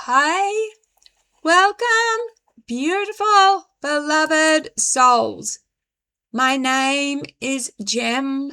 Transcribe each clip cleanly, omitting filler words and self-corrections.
Hi, welcome, beautiful, beloved souls. My name is Jem,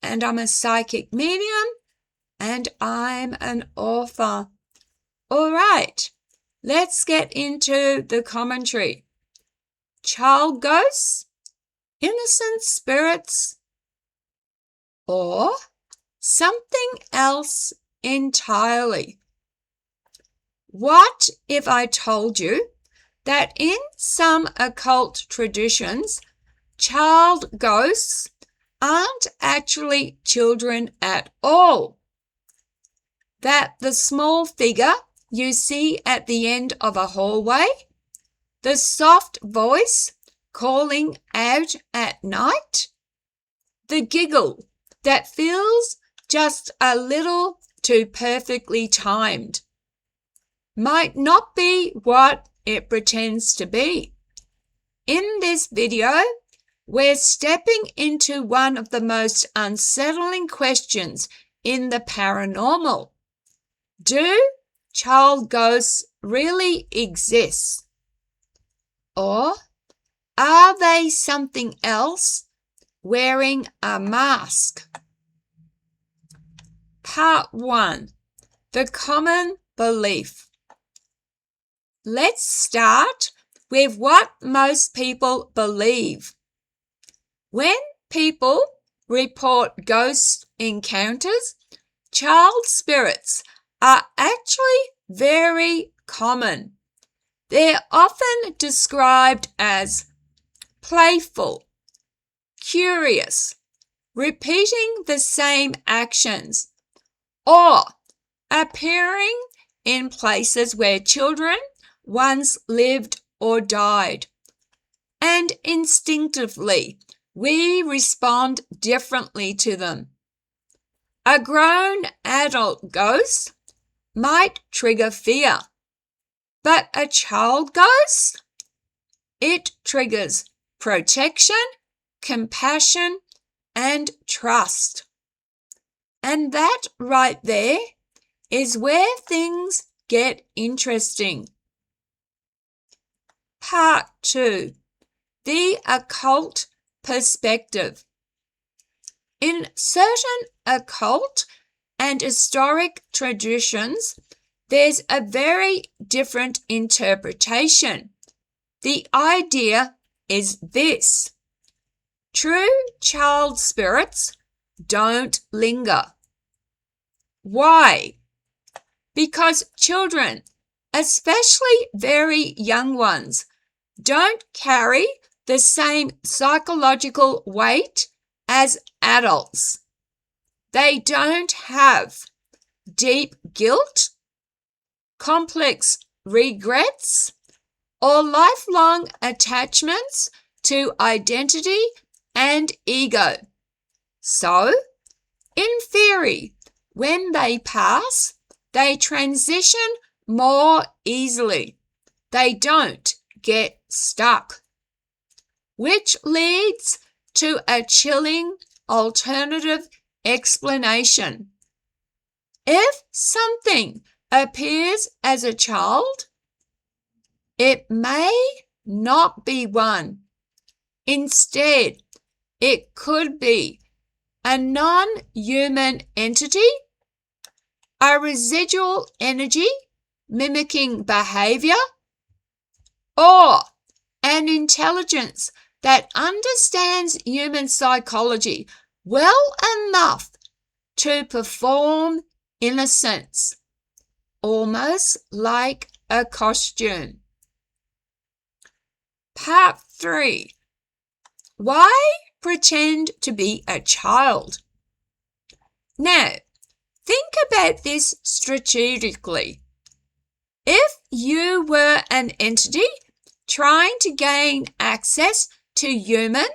and I'm a psychic medium, and I'm an author. All right, let's get into the commentary. Child ghosts, innocent spirits, or something else entirely. What if I told you that in some occult traditions, child ghosts aren't actually children at all? That the small figure you see at the end of a hallway, the soft voice calling out at night, the giggle that feels just a little too perfectly timed, might not be what it pretends to be. In this video, we're stepping into one of the most unsettling questions in the paranormal. Do child ghosts really exist? Or are they something else wearing a mask? Part 1. The common belief. Let's start with what most people believe. When people report ghost encounters, child spirits are actually very common. They're often described as playful, curious, repeating the same actions, or appearing in places where children once lived or died. And instinctively, we respond differently to them. A grown adult ghost might trigger fear, but a child ghost? It triggers protection, compassion, and trust. And that right there is where things get interesting. Part 2. The occult perspective. In certain occult and historic traditions, there's a very different interpretation. The idea is this: true child spirits don't linger. Why? Because children, especially very young ones, don't carry the same psychological weight as adults. They don't have deep guilt, complex regrets, or lifelong attachments to identity and ego. So, in theory, when they pass, they transition more easily. They don't get stuck. Which leads to a chilling alternative explanation. If something appears as a child, it may not be one. Instead, it could be a non-human entity, a residual energy mimicking behavior, or an intelligence that understands human psychology well enough to perform innocence, almost like a costume. Part 3. Why pretend to be a child? Now, think about this strategically. If you were an entity trying to gain access to human,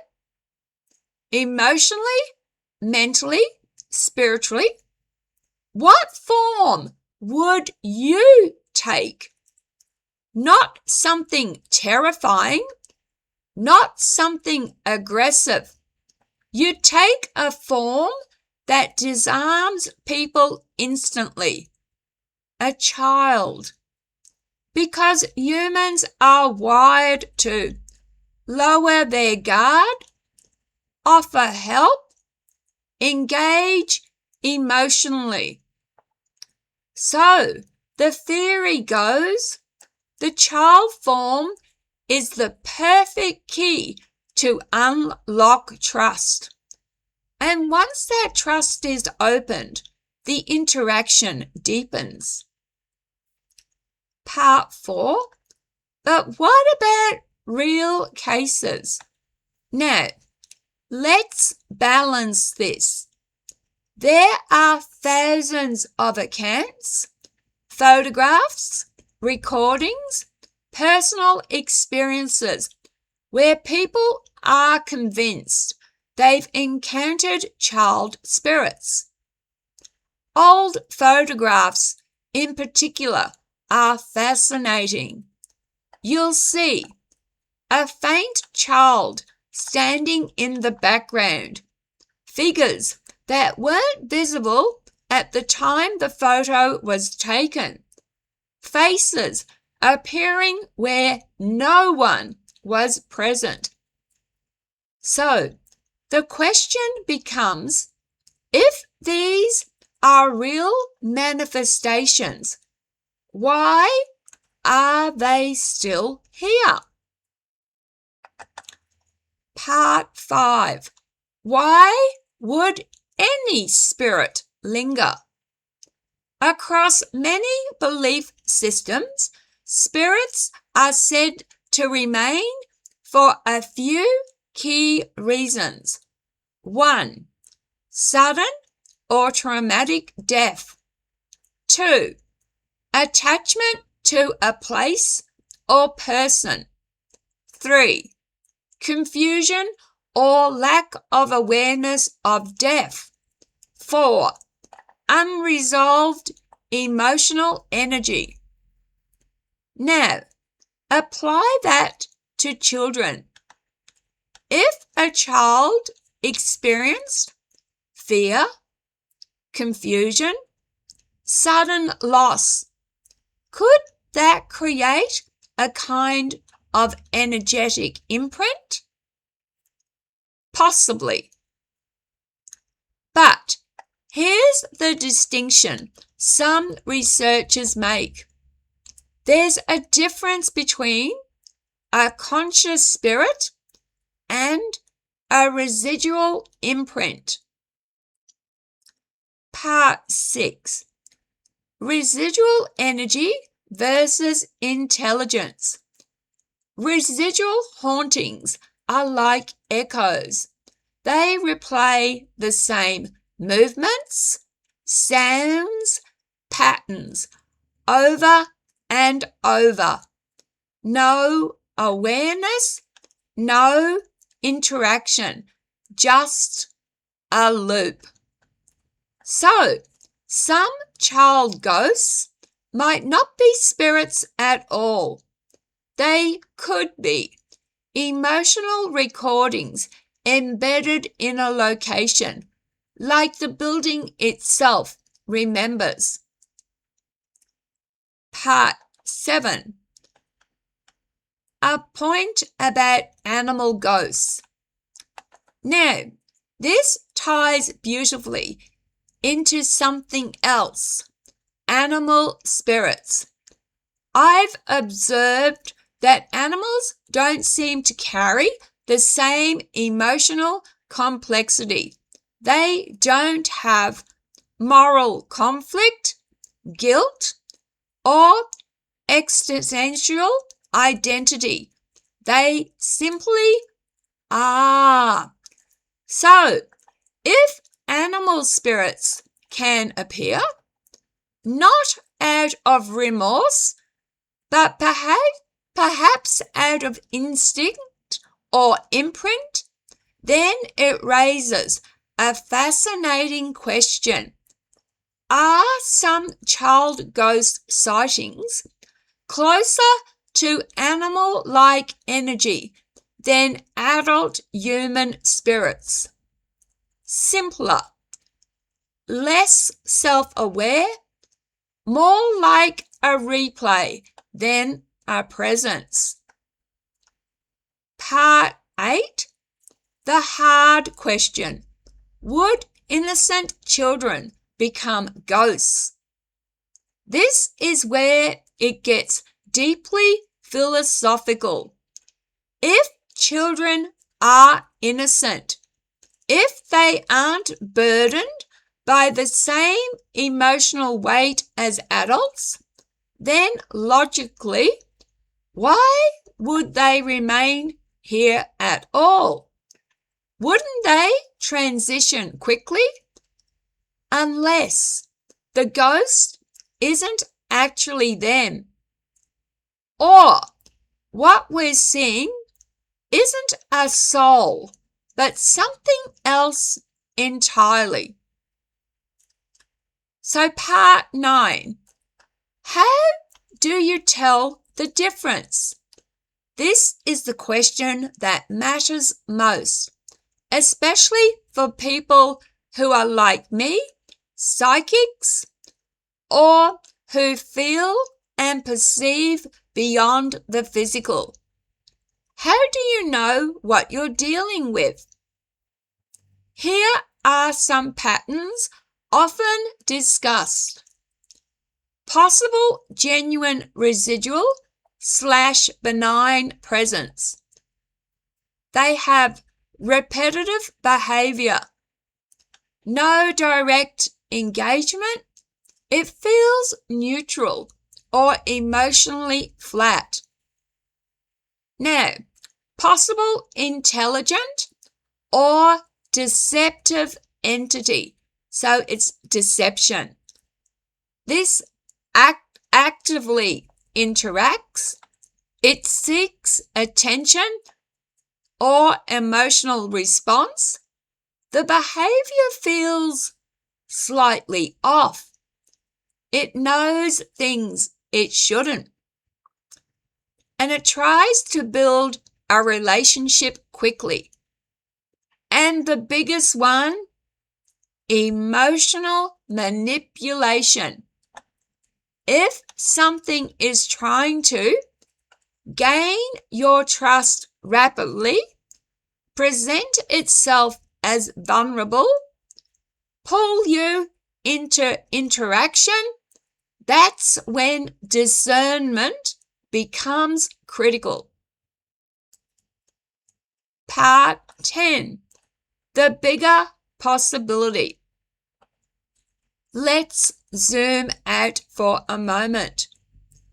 emotionally, mentally, spiritually, what form would you take? Not something terrifying, not something aggressive. You take a form that disarms people instantly. A child. because humans are wired to lower their guard, offer help, engage emotionally. So, the theory goes, the child form is the perfect key to unlock trust. And once that trust is opened, the interaction deepens. Part 4. But what about real cases? Now, let's balance this. There are thousands of accounts, photographs, recordings, personal experiences where people are convinced they've encountered child spirits. Old photographs, in particular, are fascinating. You'll see a faint child standing in the background, figures that weren't visible at the time the photo was taken, faces appearing where no one was present. So, the question becomes, if these are real manifestations, why are they still here? Part 5. Why would any spirit linger? Across many belief systems, spirits are said to remain for a few key reasons. 1. Sudden or traumatic death. 2. Attachment to a place or person. 3. Confusion or lack of awareness of death. 4. Unresolved emotional energy. Now, apply that to children. If a child experienced fear, confusion, sudden loss, could that create a kind of energetic imprint? Possibly. But here's the distinction some researchers make. There's a difference between a conscious spirit and a residual imprint. Part 6. Residual energy versus intelligence. Residual hauntings are like echoes. They replay the same movements, sounds, patterns over and over. No awareness, no interaction, just a loop. So, some child ghosts might not be spirits at all. They could be emotional recordings embedded in a location, like the building itself remembers. Part 7. A point about animal ghosts. Now, this ties beautifully into something else, animal spirits. I've observed that animals don't seem to carry the same emotional complexity. They don't have moral conflict, guilt, or existential identity. They simply are. So, if animal spirits can appear, not out of remorse, but perhaps out of instinct or imprint, then it raises a fascinating question. Are some child ghost sightings closer to animal-like energy than adult human spirits? Simpler, less self-aware, more like a replay then a presence. Part 8. The hard question. Would innocent children become ghosts? This is where it gets deeply philosophical. If children are innocent, if they aren't burdened by the same emotional weight as adults, then logically, why would they remain here at all? Wouldn't they transition quickly? Unless the ghost isn't actually them, or what we're seeing isn't a soul, but something else entirely. So part 9. How do you tell the difference? This is the question that matters most, especially for people who are like me, psychics, or who feel and perceive beyond the physical. How do you know what you're dealing with? Here are some patterns often discussed. Possible genuine residual / benign presence. They have repetitive behavior, no direct engagement. It feels neutral or emotionally flat. Now, possible intelligent or deceptive entity. So it's deception. This actively interacts. It seeks attention or emotional response. The behavior feels slightly off. It knows things it shouldn't. And it tries to build a relationship quickly. And the biggest one, emotional manipulation. If something is trying to gain your trust rapidly, present itself as vulnerable, pull you into interaction, that's when discernment becomes critical. Part 10. The bigger possibility. Let's zoom out for a moment.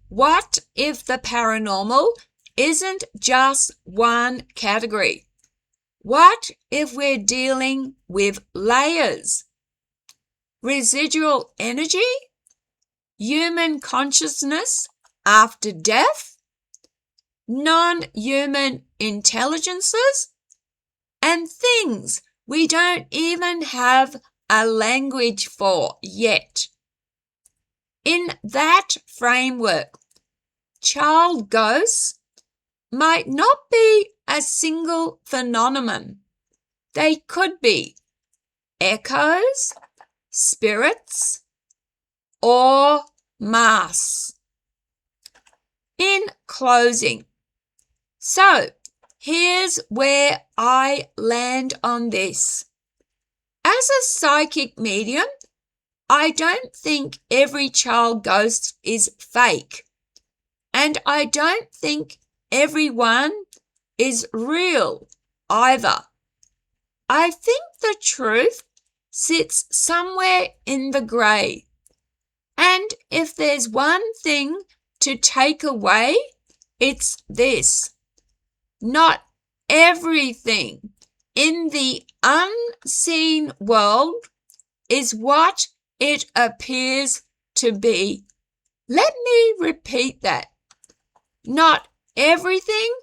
What if the paranormal isn't just one category? What if we're dealing with layers? Residual energy? Human consciousness after death? Non-human intelligences? And things we don't even have a language for yet. In that framework, child ghosts might not be a single phenomenon. They could be echoes, spirits, or masks. In closing, so here's where I land on this. As a psychic medium, I don't think every child ghost is fake. And I don't think everyone is real either. I think the truth sits somewhere in the grey. And if there's one thing to take away, it's this. Not everything in the unseen world is what it appears to be. Let me repeat that. Not everything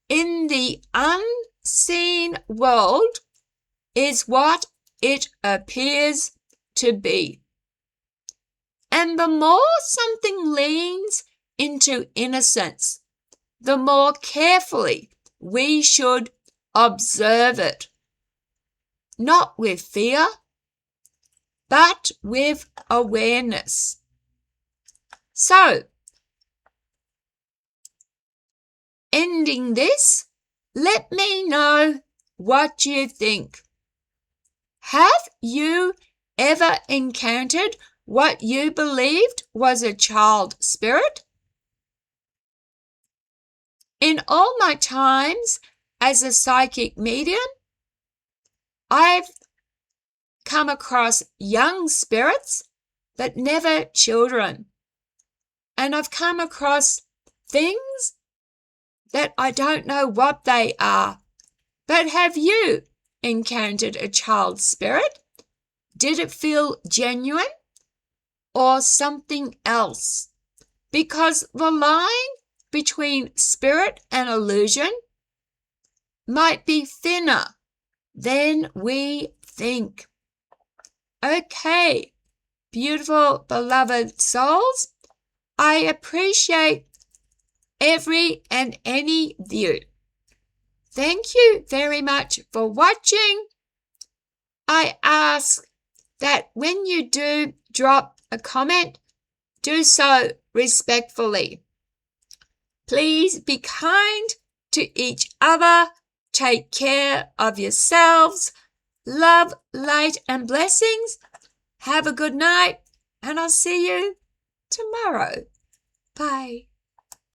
in the unseen world is what it appears to be. And the more something leans into innocence, the more carefully we should observe it. Not with fear, but with awareness. So, ending this, let me know what you think. Have you ever encountered what you believed was a child spirit? In all my times as a psychic medium, I've come across young spirits, but never children. And I've come across things that I don't know what they are. But have you encountered a child spirit? Did it feel genuine or something else? Because the line between spirit and illusion might be thinner than we think. Okay, beautiful, beloved souls, I appreciate every and any view. Thank you very much for watching. I ask that when you do drop a comment, do so respectfully. Please be kind to each other. Take care of yourselves. Love, light, and blessings. Have a good night, and I'll see you tomorrow. Bye.